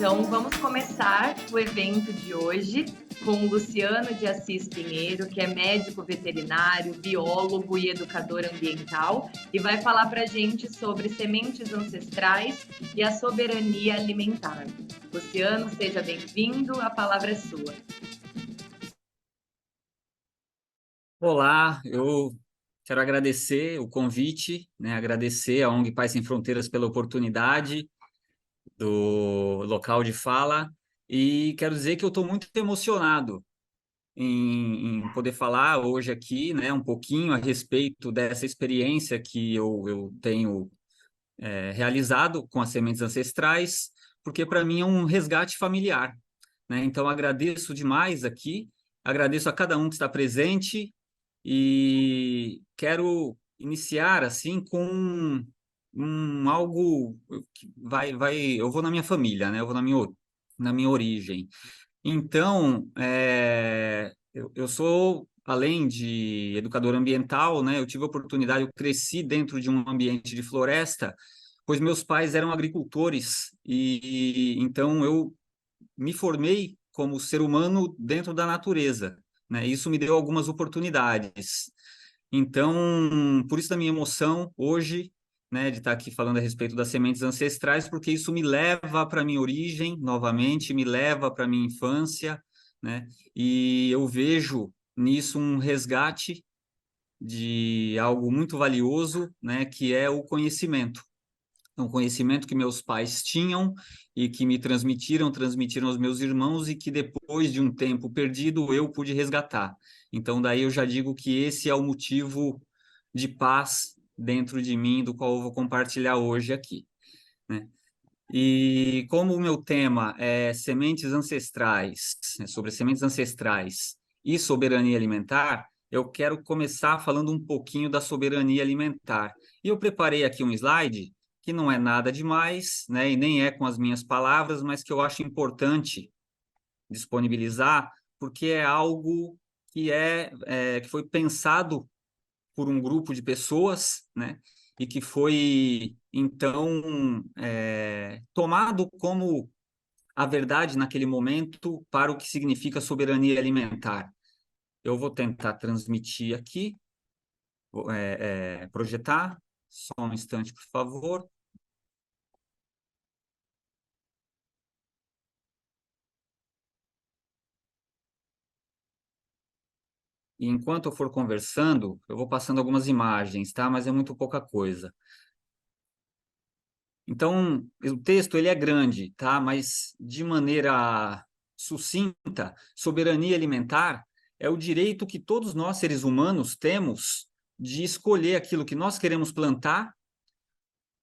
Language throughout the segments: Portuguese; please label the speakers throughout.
Speaker 1: Então, vamos começar o evento de hoje com o Luciano de Assis Pinheiro, que é médico veterinário, biólogo e educador ambiental, e vai falar para a gente sobre sementes ancestrais e a soberania alimentar. Luciano, seja bem-vindo, a palavra é sua.
Speaker 2: Olá, eu quero agradecer o convite, né? Agradecer à ONG Pais Sem Fronteiras pela oportunidade do local de fala e quero dizer que eu estou muito emocionado em poder falar hoje aqui, né, um pouquinho a respeito dessa experiência que eu tenho realizado com as sementes ancestrais, porque para mim é um resgate familiar, né? Então agradeço demais aqui, agradeço a cada um que está presente e quero iniciar assim com algo que eu vou na minha família, né? Eu vou na minha origem. Então, eu sou, além de educador ambiental, né? Eu tive a oportunidade, eu cresci dentro de um ambiente de floresta, pois meus pais eram agricultores e então eu me formei como ser humano dentro da natureza, né? Isso me deu algumas oportunidades. Então, por isso da minha emoção hoje, né, de estar aqui falando a respeito das sementes ancestrais, porque isso me leva para a minha origem, novamente, me leva para a minha infância, né? E eu vejo nisso um resgate de algo muito valioso, né, que é o conhecimento. Um conhecimento que meus pais tinham e que me transmitiram aos meus irmãos e que depois de um tempo perdido eu pude resgatar. Então daí eu já digo que esse é o motivo de paz dentro de mim, do qual eu vou compartilhar hoje aqui, né? E como o meu tema é sementes ancestrais, né, sobre sementes ancestrais e soberania alimentar, eu quero começar falando um pouquinho da soberania alimentar. E eu preparei aqui um slide que não é nada demais, né, e nem é com as minhas palavras, mas que eu acho importante disponibilizar, porque é algo que foi pensado por um grupo de pessoas, né? E que foi, então, tomado como a verdade naquele momento para o que significa soberania alimentar. Eu vou tentar transmitir aqui, projetar, só um instante, por favor. E enquanto eu for conversando, eu vou passando algumas imagens, tá? Mas é muito pouca coisa. Então, o texto ele é grande, tá? Mas de maneira sucinta, soberania alimentar é o direito que todos nós seres humanos temos de escolher aquilo que nós queremos plantar,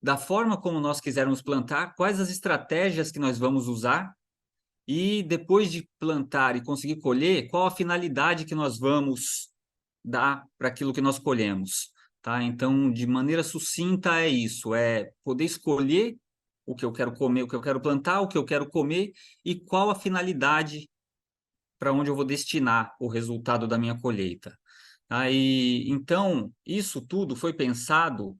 Speaker 2: da forma como nós quisermos plantar, quais as estratégias que nós vamos usar e depois de plantar e conseguir colher, qual a finalidade que nós vamos dar para aquilo que nós colhemos, tá? Então, de maneira sucinta é isso, é poder escolher o que eu quero comer, o que eu quero plantar, o que eu quero comer e qual a finalidade para onde eu vou destinar o resultado da minha colheita. Aí, então, isso tudo foi pensado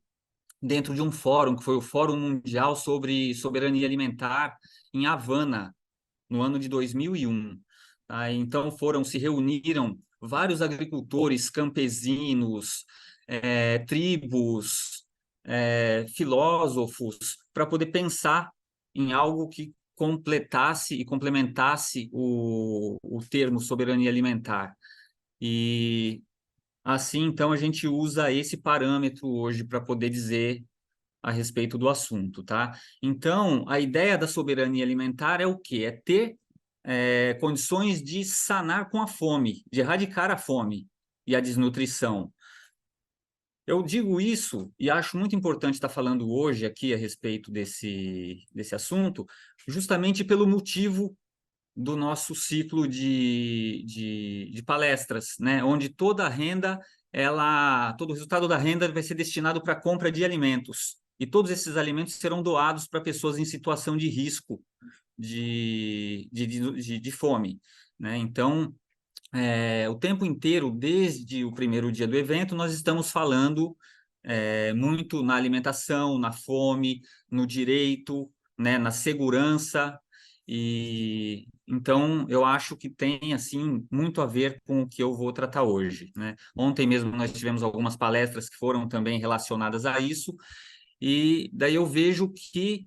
Speaker 2: dentro de um fórum, que foi o Fórum Mundial sobre Soberania Alimentar, em Havana, no ano de 2001. Então, se reuniram vários agricultores, campesinos, tribos, filósofos, para poder pensar em algo que completasse e complementasse o termo soberania alimentar. E assim, então, a gente usa esse parâmetro hoje para poder dizer a respeito do assunto, tá? Então, a ideia da soberania alimentar é o quê? É ter condições de sanar com a fome, de erradicar a fome e a desnutrição. Eu digo isso e acho muito importante estar falando hoje aqui a respeito desse assunto, justamente pelo motivo do nosso ciclo de palestras, né? Onde toda a renda, todo o resultado da renda vai ser destinado para a compra de alimentos. E todos esses alimentos serão doados para pessoas em situação de risco de fome, né? Então, o tempo inteiro, desde o primeiro dia do evento, nós estamos falando muito na alimentação, na fome, no direito, né, na segurança. E então eu acho que tem assim muito a ver com o que eu vou tratar hoje, né? Ontem mesmo nós tivemos algumas palestras que foram também relacionadas a isso, e daí eu vejo que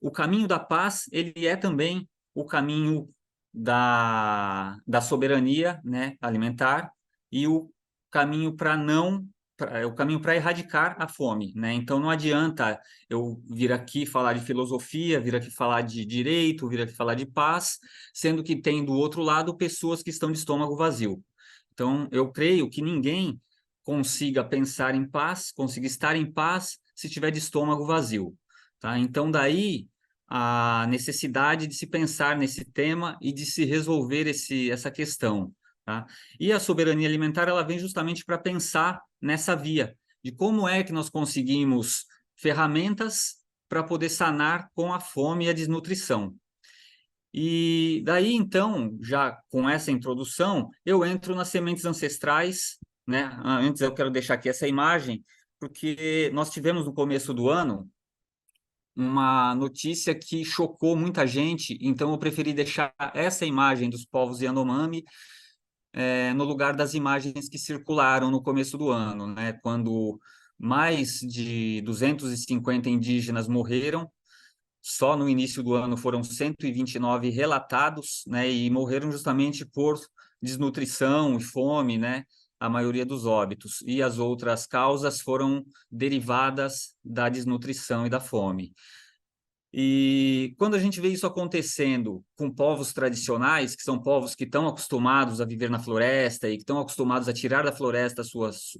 Speaker 2: o caminho da paz, ele é também o caminho da soberania, né, alimentar, e o caminho para não o caminho para erradicar a fome, né? Então não adianta eu vir aqui falar de filosofia, vir aqui falar de direito, vir aqui falar de paz, sendo que tem do outro lado pessoas que estão de estômago vazio. Então eu creio que ninguém consiga pensar em paz, consiga estar em paz se tiver de estômago vazio, tá? Então daí a necessidade de se pensar nesse tema e de se resolver essa questão, tá? E a soberania alimentar, ela vem justamente para pensar nessa via de como é que nós conseguimos ferramentas para poder sanar com a fome e a desnutrição. E daí, então, já com essa introdução, eu entro nas sementes ancestrais, né? Antes eu quero deixar aqui essa imagem, porque nós tivemos no começo do ano uma notícia que chocou muita gente, então eu preferi deixar essa imagem dos povos Yanomami no lugar das imagens que circularam no começo do ano, né? Quando mais de 250 indígenas morreram. Só no início do ano foram 129 relatados, né, e morreram justamente por desnutrição e fome, né, a maioria dos óbitos. E as outras causas foram derivadas da desnutrição e da fome. E quando a gente vê isso acontecendo com povos tradicionais, que são povos que estão acostumados a viver na floresta e que estão acostumados a tirar da floresta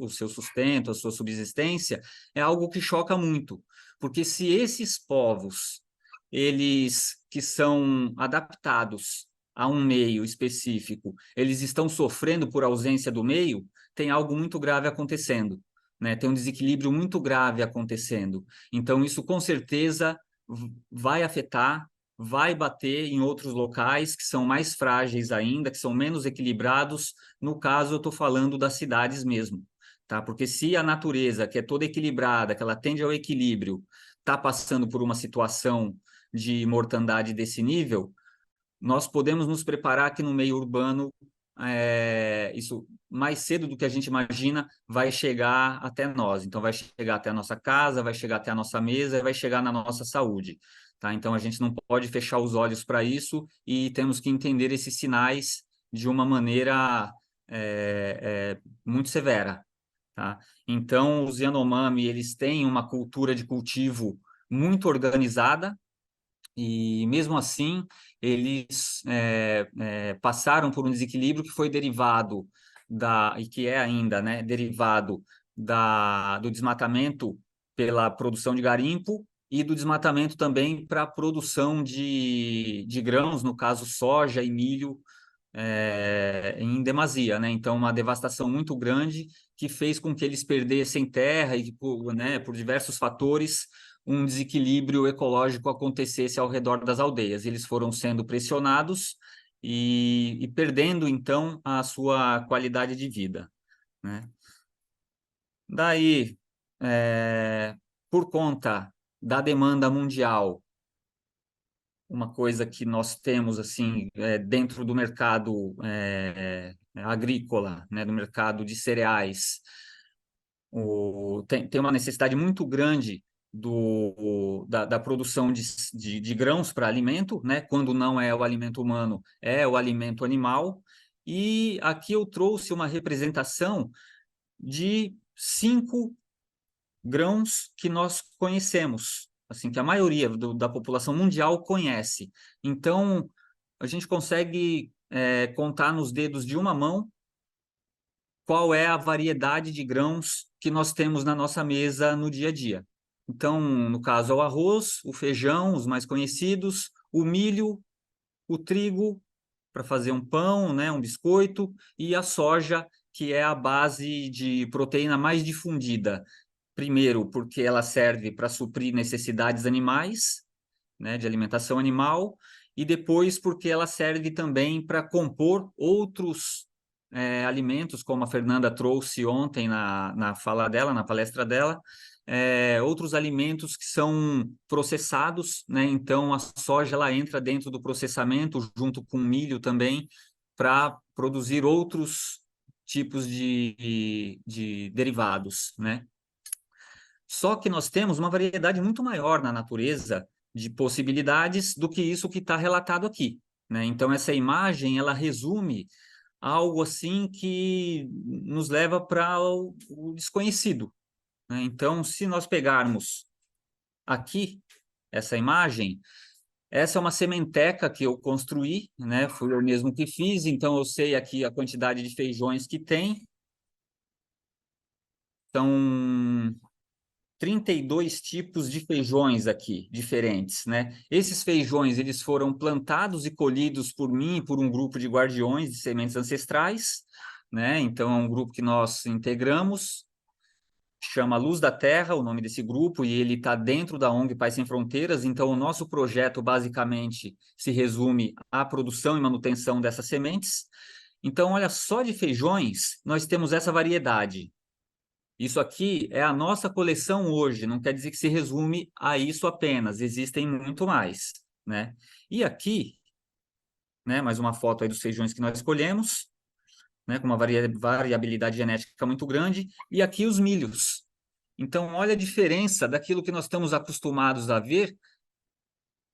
Speaker 2: o seu sustento, a sua subsistência, é algo que choca muito. Porque se esses povos, eles que são adaptados a um meio específico, eles estão sofrendo por ausência do meio, tem algo muito grave acontecendo, né? Tem um desequilíbrio muito grave acontecendo. Então, isso com certeza vai afetar, vai bater em outros locais que são mais frágeis ainda, que são menos equilibrados. No caso, eu estou falando das cidades mesmo, tá? Porque se a natureza, que é toda equilibrada, que ela tende ao equilíbrio, está passando por uma situação de mortandade desse nível, nós podemos nos preparar que no meio urbano, isso mais cedo do que a gente imagina, vai chegar até nós. Então, vai chegar até a nossa casa, vai chegar até a nossa mesa, vai chegar na nossa saúde. Tá? Então, a gente não pode fechar os olhos para isso e temos que entender esses sinais de uma maneira muito severa. Tá? Então, os Yanomami, eles têm uma cultura de cultivo muito organizada, e mesmo assim eles passaram por um desequilíbrio que foi derivado e que é ainda, né, derivado do desmatamento pela produção de garimpo e do desmatamento também para a produção de grãos, no caso soja e milho, em demasia, né? Então, uma devastação muito grande que fez com que eles perdessem terra e, por diversos fatores, um desequilíbrio ecológico acontecesse ao redor das aldeias. Eles foram sendo pressionados e perdendo, então, a sua qualidade de vida, né? Daí, por conta da demanda mundial, uma coisa que nós temos assim dentro do mercado agrícola, né, do mercado de cereais, tem uma necessidade muito grande da produção de grãos para alimento, né? Quando não é o alimento humano, é o alimento animal. E aqui eu trouxe uma representação de 5 grãos que nós conhecemos, assim, que a maioria da população mundial conhece. Então, a gente consegue contar nos dedos de uma mão qual é a variedade de grãos que nós temos na nossa mesa no dia a dia. Então, no caso, é o arroz, o feijão, os mais conhecidos, o milho, o trigo, para fazer um pão, né, um biscoito, e a soja, que é a base de proteína mais difundida. Primeiro, porque ela serve para suprir necessidades animais, né, de alimentação animal, e depois porque ela serve também para compor outros alimentos, como a Fernanda trouxe ontem na fala dela, na palestra dela, outros alimentos que são processados, né? Então, a soja ela entra dentro do processamento, junto com o milho também, para produzir outros tipos de derivados, né? Só que nós temos uma variedade muito maior na natureza de possibilidades do que isso que está relatado aqui, né? Então, essa imagem, ela resume algo assim que nos leva para o desconhecido, né? Então, se nós pegarmos aqui essa imagem, essa é uma sementeca que eu construí, né? Fui eu mesmo que fiz, então eu sei aqui a quantidade de feijões que tem. São 32 tipos de feijões aqui, diferentes, né? Esses feijões, eles foram plantados e colhidos por mim e por um grupo de guardiões de sementes ancestrais, né? Então, é um grupo que nós integramos, chama Luz da Terra, o nome desse grupo, e ele está dentro da ONG Pais Sem Fronteiras. Então, o nosso projeto, basicamente, se resume à produção e manutenção dessas sementes. Então, olha, só de feijões, nós temos essa variedade. Isso aqui é a nossa coleção hoje, não quer dizer que se resume a isso apenas, existem muito mais, né? E aqui, né, mais uma foto aí dos feijões que nós escolhemos, né, com uma variabilidade genética muito grande, e aqui os milhos. Então, olha a diferença daquilo que nós estamos acostumados a ver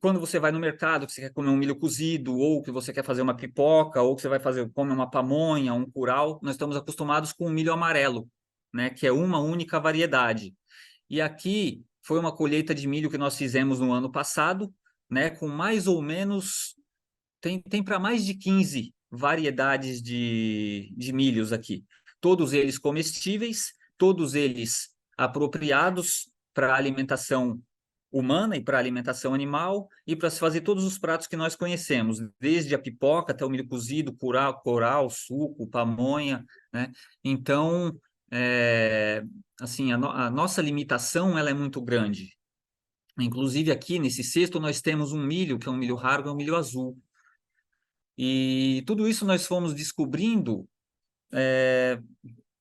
Speaker 2: quando você vai no mercado, que você quer comer um milho cozido, ou que você quer fazer uma pipoca, ou que você vai comer uma pamonha, um curau. Nós estamos acostumados com o milho amarelo, né, que é uma única variedade. E aqui foi uma colheita de milho que nós fizemos no ano passado, né, com mais ou menos, tem para mais de 15 variedades de milhos aqui. Todos eles comestíveis, todos eles apropriados para alimentação humana e para alimentação animal e para se fazer todos os pratos que nós conhecemos, desde a pipoca até o milho cozido, curau, suco, pamonha, né? Então, assim, a nossa limitação ela é muito grande. Inclusive aqui nesse cesto nós temos um milho, que é um milho raro, que é um milho azul. E tudo isso nós fomos descobrindo,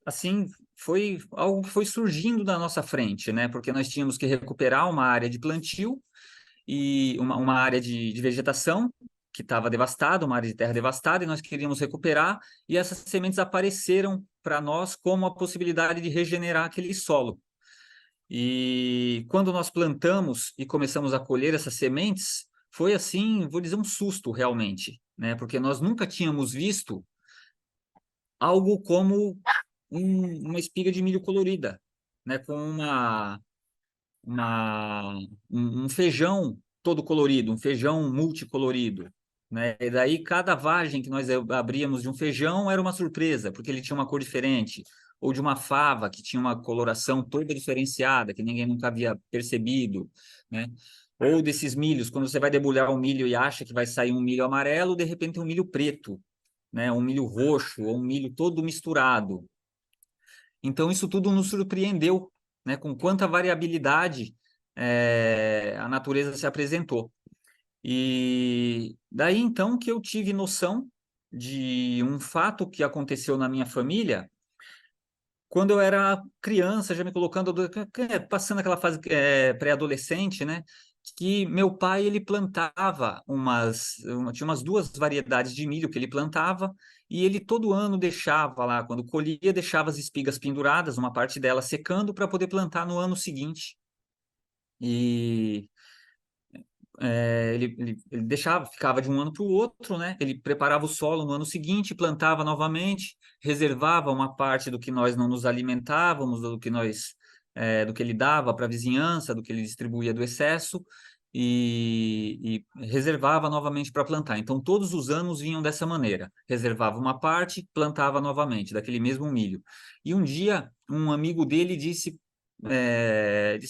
Speaker 2: assim, foi algo que foi surgindo na nossa frente, né? Porque nós tínhamos que recuperar uma área de plantio e uma área de vegetação que estava devastada, uma área de terra devastada, e nós queríamos recuperar, e essas sementes apareceram para nós como a possibilidade de regenerar aquele solo. E quando nós plantamos e começamos a colher essas sementes, foi assim, vou dizer, um susto realmente, né? Porque nós nunca tínhamos visto algo como uma espiga de milho colorida, né? Com uma, um feijão todo colorido, um feijão multicolorido, né? E daí cada vagem que nós abríamos de um feijão era uma surpresa, porque ele tinha uma cor diferente, ou de uma fava que tinha uma coloração toda diferenciada, que ninguém nunca havia percebido, né? Ou desses milhos, quando você vai debulhar o milho e acha que vai sair um milho amarelo, de repente um milho preto, né? Um milho roxo, ou um milho todo misturado. Então, isso tudo nos surpreendeu, né? Com quanta variabilidade a natureza se apresentou. E daí, então, que eu tive noção de um fato que aconteceu na minha família quando eu era criança, já me colocando, passando aquela fase pré-adolescente, né? Que meu pai, ele plantava tinha umas duas variedades de milho que ele plantava, e ele todo ano deixava lá, quando colhia, deixava as espigas penduradas, uma parte delas secando, para poder plantar no ano seguinte. E ele deixava, ficava de um ano para o outro, né? Ele preparava o solo no ano seguinte, plantava novamente, reservava uma parte do que nós não nos alimentávamos, do que ele dava para a vizinhança, do que ele distribuía do excesso, e reservava novamente para plantar. Então, todos os anos vinham dessa maneira: reservava uma parte, plantava novamente, daquele mesmo milho. E um dia, um amigo dele disse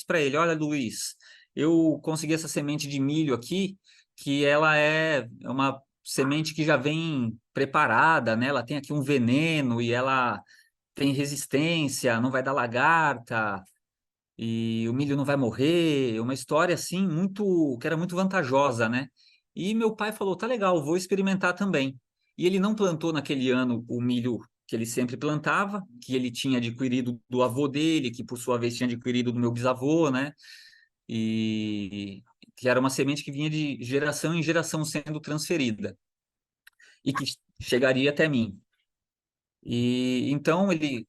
Speaker 2: para ele: Olha, Luiz, eu consegui essa semente de milho aqui, que ela é uma semente que já vem preparada, né? Ela tem aqui um veneno e ela tem resistência, não vai dar lagarta, e o milho não vai morrer. Uma história assim que era muito vantajosa, né? E meu pai falou: tá legal, vou experimentar também. E ele não plantou naquele ano o milho que ele sempre plantava, que ele tinha adquirido do avô dele, que por sua vez tinha adquirido do meu bisavô, né? E que era uma semente que vinha de geração em geração sendo transferida e que chegaria até mim. E então ele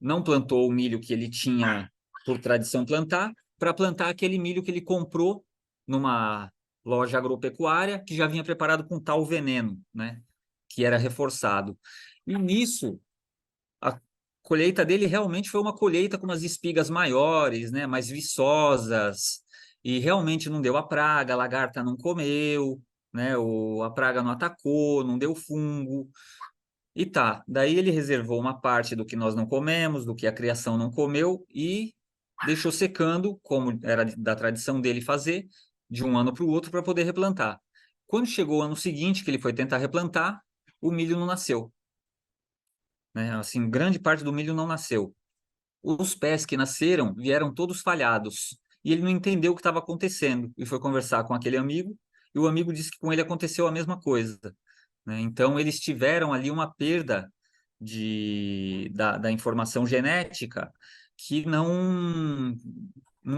Speaker 2: não plantou o milho que ele tinha por tradição plantar, para plantar aquele milho que ele comprou numa loja agropecuária que já vinha preparado com tal veneno, né? Que era reforçado. E nisso, a colheita dele realmente foi uma colheita com umas espigas maiores, né? Mais viçosas, e realmente não deu a praga, a lagarta não comeu, né? A praga não atacou, não deu fungo. E tá, daí ele reservou uma parte do que nós não comemos, do que a criação não comeu, e deixou secando, como era da tradição dele fazer, de um ano para o outro para poder replantar. Quando chegou o ano seguinte, que ele foi tentar replantar, o milho não nasceu, né? Assim, grande parte do milho não nasceu. Os pés que nasceram vieram todos falhados, e ele não entendeu o que estava acontecendo, e foi conversar com aquele amigo, e o amigo disse que com ele aconteceu a mesma coisa, né? Então, eles tiveram ali uma perda da informação genética que não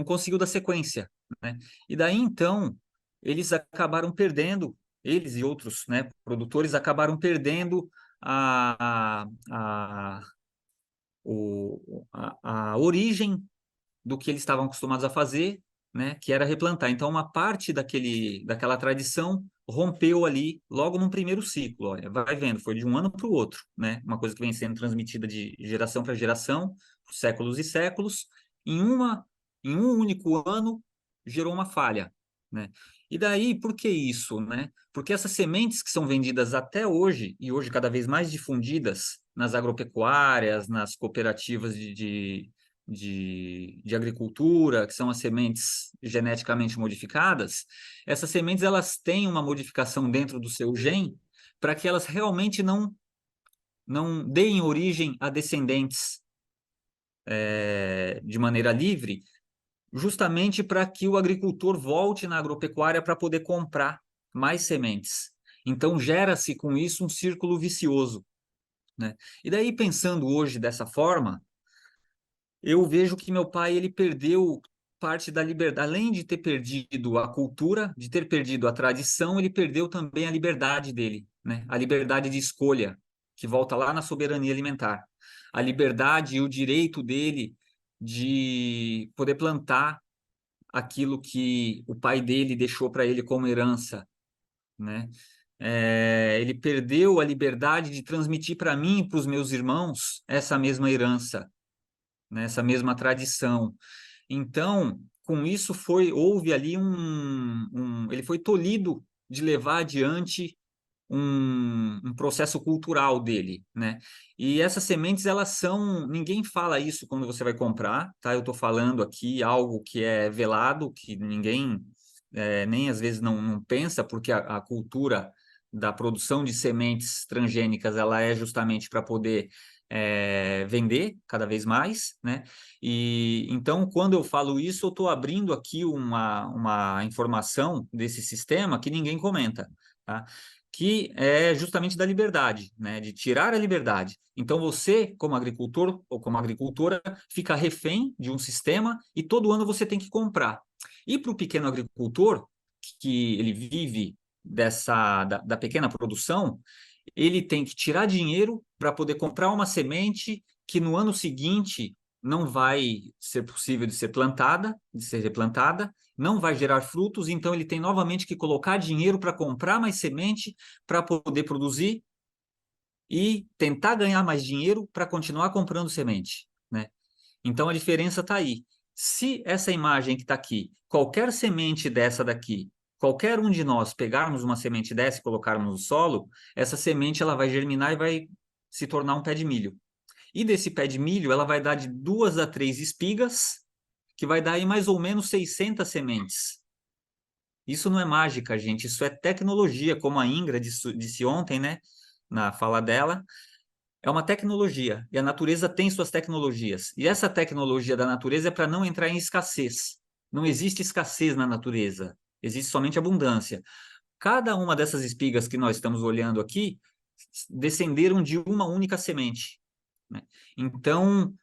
Speaker 2: conseguiu dar sequência, né? E daí, então, eles acabaram perdendo, eles e outros, né, produtores acabaram perdendo a, a origem do que eles estavam acostumados a fazer, né, que era replantar. Então, uma parte daquela tradição rompeu ali logo no primeiro ciclo. Olha, vai vendo, foi de um ano para o outro, né? Uma coisa que vem sendo transmitida de geração para geração, por séculos e séculos. Em uma, em um único ano, gerou uma falha, né? E daí, por que isso, né? Porque essas sementes que são vendidas até hoje, e hoje cada vez mais difundidas nas agropecuárias, nas cooperativas de agricultura, que são as sementes geneticamente modificadas, essas sementes elas têm uma modificação dentro do seu gene para que elas realmente não deem origem a descendentes de maneira livre, justamente para que o agricultor volte na agropecuária para poder comprar mais sementes. Então gera-se com isso um círculo vicioso, né? E daí, pensando hoje dessa forma, eu vejo que meu pai ele perdeu parte da liberdade, além de ter perdido a cultura, de ter perdido a tradição, ele perdeu também a liberdade dele, né? A liberdade de escolha, que volta lá na soberania alimentar. A liberdade e o direito dele de poder plantar aquilo que o pai dele deixou para ele como herança, né? Ele perdeu a liberdade de transmitir para mim e para os meus irmãos essa mesma herança, né? Essa mesma tradição. Então, com isso houve ali ele foi tolhido de levar adiante um processo cultural dele, né? E essas sementes, ninguém fala isso quando você vai comprar, tá? Eu estou falando aqui algo que é velado, que ninguém nem às vezes não pensa, porque a cultura da produção de sementes transgênicas, ela é justamente para poder vender cada vez mais, né? E então, quando eu falo isso, eu estou abrindo aqui uma informação desse sistema que ninguém comenta, tá? Que é justamente da liberdade, né? De tirar a liberdade. Então, você, como agricultor ou como agricultora, fica refém de um sistema e todo ano você tem que comprar. E para o pequeno agricultor, que ele vive da pequena produção, ele tem que tirar dinheiro para poder comprar uma semente que no ano seguinte não vai ser possível de ser plantada, de ser replantada, não vai gerar frutos, então ele tem novamente que colocar dinheiro para comprar mais semente para poder produzir e tentar ganhar mais dinheiro para continuar comprando semente, né? Então a diferença está aí. Se essa imagem que está aqui, qualquer semente dessa daqui, qualquer um de nós pegarmos uma semente dessa e colocarmos no solo, essa semente ela vai germinar e vai se tornar um pé de milho. E desse pé de milho, ela vai dar de 2 a 3 espigas, que vai dar aí mais ou menos 600 sementes. Isso não é mágica, gente, isso é tecnologia, como a Ingra disse ontem, né, na fala dela. É uma tecnologia, e a natureza tem suas tecnologias. E essa tecnologia da natureza é para não entrar em escassez. Não existe escassez na natureza, existe somente abundância. Cada uma dessas espigas que nós estamos olhando aqui descenderam de uma única semente, né? Então,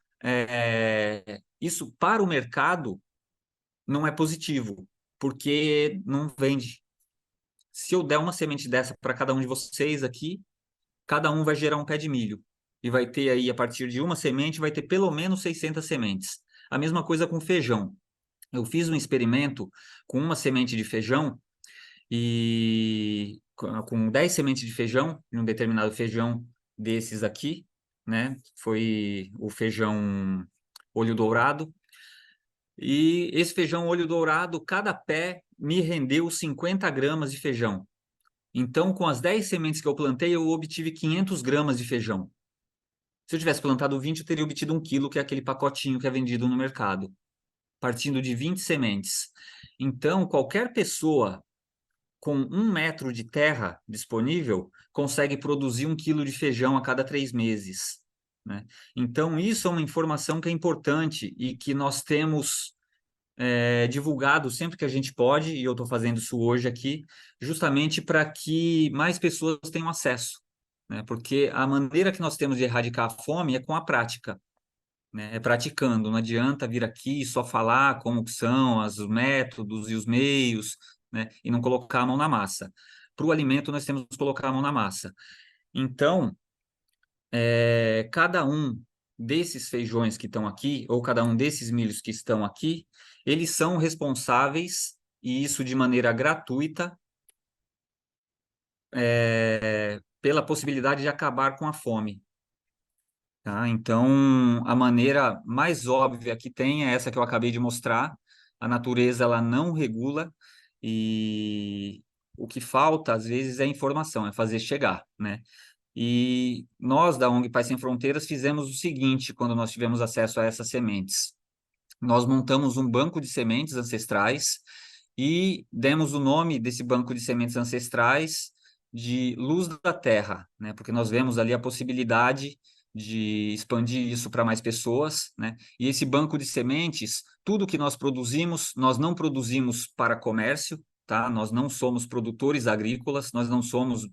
Speaker 2: isso para o mercado não é positivo, porque não vende. Se eu der uma semente dessa para cada um de vocês aqui, cada um vai gerar um pé de milho. E vai ter aí, a partir de uma semente, vai ter pelo menos 600 sementes. A mesma coisa com feijão. Eu fiz um experimento com uma semente de feijão e com 10 sementes de feijão, de um determinado feijão desses aqui, né? Foi o feijão olho dourado. E esse feijão olho dourado, cada pé me rendeu 50 gramas de feijão. Então, com as 10 sementes que eu plantei, eu obtive 500 gramas de feijão. Se eu tivesse plantado 20, eu teria obtido 1 quilo, que é aquele pacotinho que é vendido no mercado, partindo de 20 sementes. Então, qualquer pessoa com 1 metro de terra disponível consegue produzir 1 quilo de feijão a cada 3 meses, né? Então, isso é uma informação que é importante e que nós temos divulgado sempre que a gente pode, e eu estou fazendo isso hoje aqui, justamente para que mais pessoas tenham acesso, né? Porque a maneira que nós temos de erradicar a fome é com a prática, né? É praticando, não adianta vir aqui e só falar como que são os métodos e os meios, né? E não colocar a mão na massa. Para o alimento, nós temos que colocar a mão na massa. Então, cada um desses feijões que estão aqui, ou cada um desses milhos que estão aqui, eles são responsáveis, e isso de maneira gratuita, pela possibilidade de acabar com a fome. Tá? Então, a maneira mais óbvia que tem é essa que eu acabei de mostrar. A natureza, ela não regula, e o que falta, às vezes, é informação, é fazer chegar, né? E nós, da ONG Pais Sem Fronteiras, fizemos o seguinte quando nós tivemos acesso a essas sementes. Nós montamos um banco de sementes ancestrais e demos o nome desse banco de sementes ancestrais de Luz da Terra, né? Porque nós vemos ali a possibilidade de expandir isso para mais pessoas, né? E esse banco de sementes, tudo que nós produzimos, nós não produzimos para comércio, tá? Nós não somos produtores agrícolas, nós não somos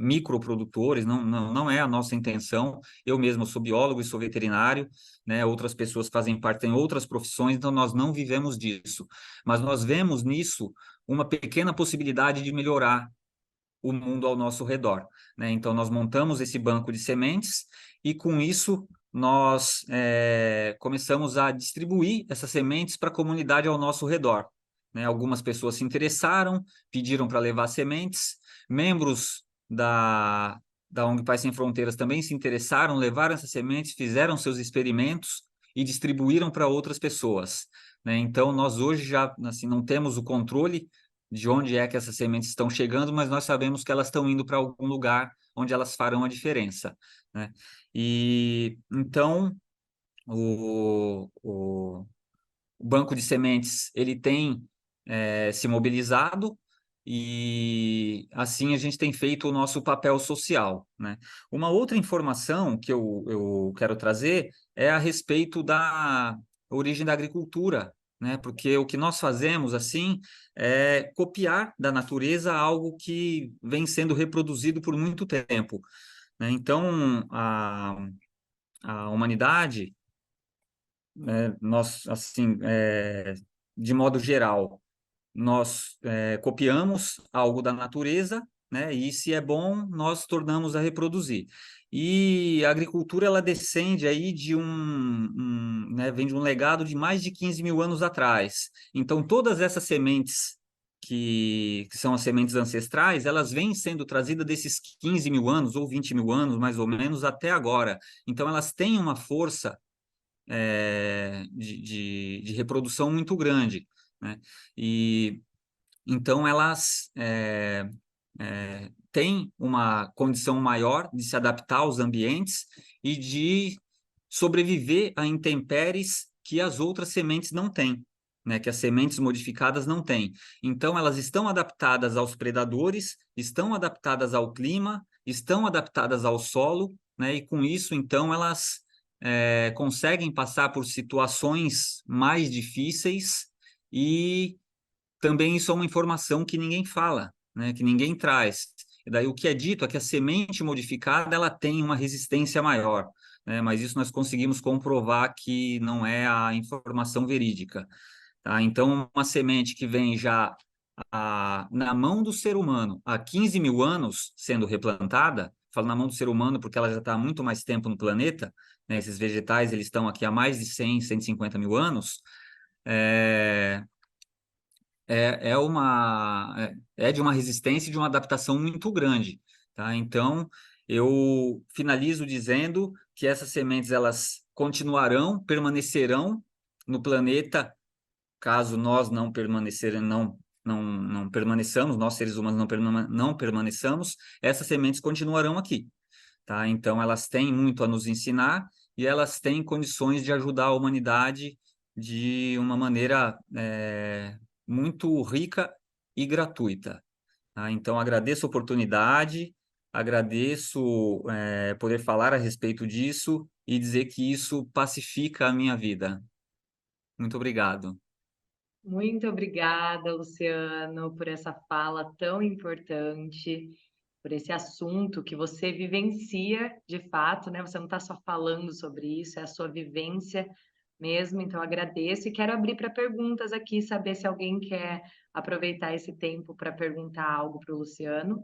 Speaker 2: microprodutores, não é a nossa intenção. Eu mesmo sou biólogo e sou veterinário, né? Outras pessoas fazem parte em outras profissões, então nós não vivemos disso. Mas nós vemos nisso uma pequena possibilidade de melhorar o mundo ao nosso redor, né? Então nós montamos esse banco de sementes e com isso nós começamos a distribuir essas sementes para a comunidade ao nosso redor, né? Algumas pessoas se interessaram, pediram para levar sementes, membros da ONG Pais Sem Fronteiras também se interessaram, levaram essas sementes, fizeram seus experimentos e distribuíram para outras pessoas, né? Então, nós hoje já assim, não temos o controle de onde é que essas sementes estão chegando, mas nós sabemos que elas estão indo para algum lugar onde elas farão a diferença, né? E então, o banco de sementes ele tem se mobilizado e assim a gente tem feito o nosso papel social, né? Uma outra informação que eu quero trazer é a respeito da origem da agricultura, né? Porque o que nós fazemos assim é copiar da natureza algo que vem sendo reproduzido por muito tempo, né? Então a humanidade, nós assim de modo geral nós copiamos algo da natureza, né? E se é bom, nós tornamos a reproduzir. E a agricultura, ela descende aí de né, vem de um legado de mais de 15 mil anos atrás. Então, todas essas sementes que são as sementes ancestrais, elas vêm sendo trazidas desses 15 mil anos ou 20 mil anos, mais ou menos, até agora. Então, elas têm uma força de reprodução muito grande, né? E então elas têm uma condição maior de se adaptar aos ambientes e de sobreviver a intempéries que as outras sementes não têm, né? Que as sementes modificadas não têm. Então elas estão adaptadas aos predadores, estão adaptadas ao clima, estão adaptadas ao solo, né? E com isso, então, elas conseguem passar por situações mais difíceis e também isso é uma informação que ninguém fala, né? Que ninguém traz. E daí o que é dito é que a semente modificada ela tem uma resistência maior, né? Mas isso nós conseguimos comprovar que não é a informação verídica, tá? Então, uma semente que vem já na mão do ser humano há 15 mil anos sendo replantada, falo na mão do ser humano porque ela já está há muito mais tempo no planeta, né? Esses vegetais eles estão aqui há mais de 100, 150 mil anos, é, é de uma resistência e de uma adaptação muito grande, tá? Então, eu finalizo dizendo que essas sementes elas continuarão, permanecerão no planeta caso nós não permanecer, não permaneçamos, nós seres humanos não permaneçamos, essas sementes continuarão aqui, tá? Então, elas têm muito a nos ensinar e elas têm condições de ajudar a humanidade de uma maneira muito rica e gratuita, tá? Então, agradeço a oportunidade, agradeço poder falar a respeito disso e dizer que isso pacifica a minha vida. Muito obrigado.
Speaker 1: Muito obrigada, Luciano, por essa fala tão importante, por esse assunto que você vivencia de fato, né? Você não está só falando sobre isso, é a sua vivência mesmo. Então, agradeço e quero abrir para perguntas aqui, saber se alguém quer aproveitar esse tempo para perguntar algo para o Luciano.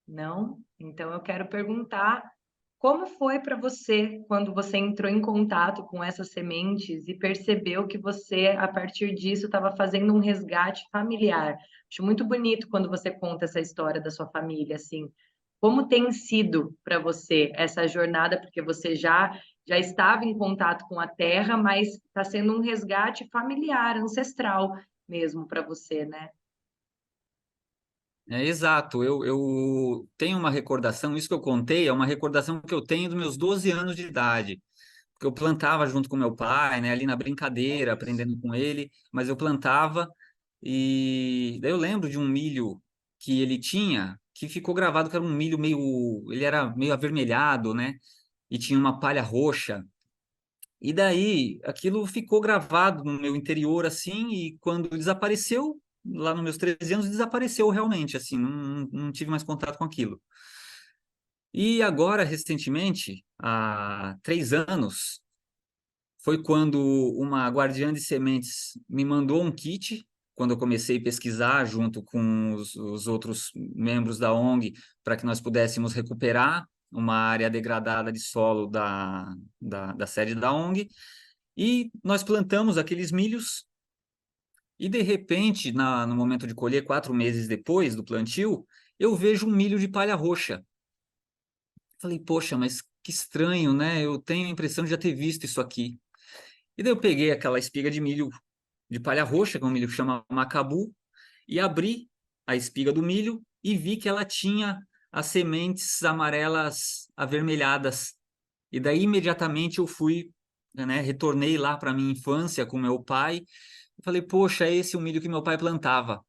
Speaker 1: Não? Então, eu quero perguntar. Como foi para você quando você entrou em contato com essas sementes e percebeu que você, a partir disso, estava fazendo um resgate familiar? Acho muito bonito quando você conta essa história da sua família, assim. Como tem sido para você essa jornada? Porque você já estava em contato com a terra, mas está sendo um resgate familiar, ancestral mesmo para você, né?
Speaker 2: Exato, eu tenho uma recordação, isso que eu contei é uma recordação que eu tenho dos meus 12 anos de idade, porque eu plantava junto com meu pai, né, ali na brincadeira, aprendendo com ele, mas eu plantava e daí eu lembro de um milho que ele tinha, que ficou gravado que era um milho ele era meio avermelhado, né, e tinha uma palha roxa, e daí aquilo ficou gravado no meu interior assim, e quando desapareceu, lá nos meus 13 anos, desapareceu realmente, assim, não tive mais contato com aquilo. E agora, recentemente, há 3 anos, foi quando uma guardiã de sementes me mandou um kit, quando eu comecei a pesquisar junto com os outros membros da ONG, para que nós pudéssemos recuperar uma área degradada de solo da sede da ONG. E nós plantamos aqueles milhos e, de repente, no momento de colher, 4 meses depois do plantio, eu vejo um milho de palha roxa. Falei, poxa, mas que estranho, né? Eu tenho a impressão de já ter visto isso aqui. E daí eu peguei aquela espiga de milho de palha roxa, que é um milho que chama macabu, e abri a espiga do milho e vi que ela tinha as sementes amarelas avermelhadas. E daí imediatamente eu fui, né, retornei lá para minha infância com meu pai. Eu falei, poxa, esse é o milho que meu pai plantava,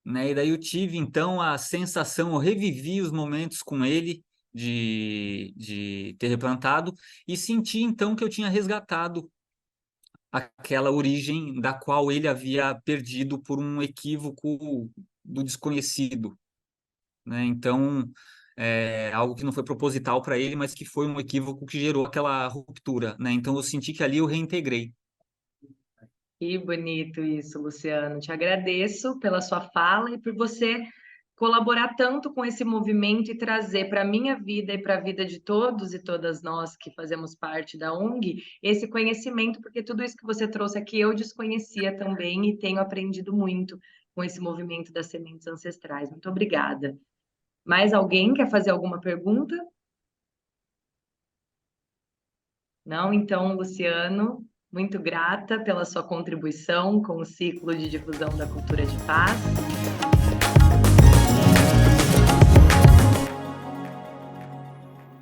Speaker 2: né? E daí eu tive então a sensação, eu revivi os momentos com ele de ter replantado e senti então que eu tinha resgatado aquela origem da qual ele havia perdido por um equívoco do desconhecido, né? Então, algo que não foi proposital para ele, mas que foi um equívoco que gerou aquela ruptura, né? Então, eu senti que ali eu reintegrei.
Speaker 1: Que bonito isso, Luciano. Te agradeço pela sua fala e por você colaborar tanto com esse movimento e trazer para a minha vida e para a vida de todos e todas nós que fazemos parte da ONG esse conhecimento, porque tudo isso que você trouxe aqui eu desconhecia também e tenho aprendido muito com esse movimento das sementes ancestrais. Muito obrigada. Mais alguém quer fazer alguma pergunta? Não? Então, Luciano, muito grata pela sua contribuição com o ciclo de difusão da cultura de paz.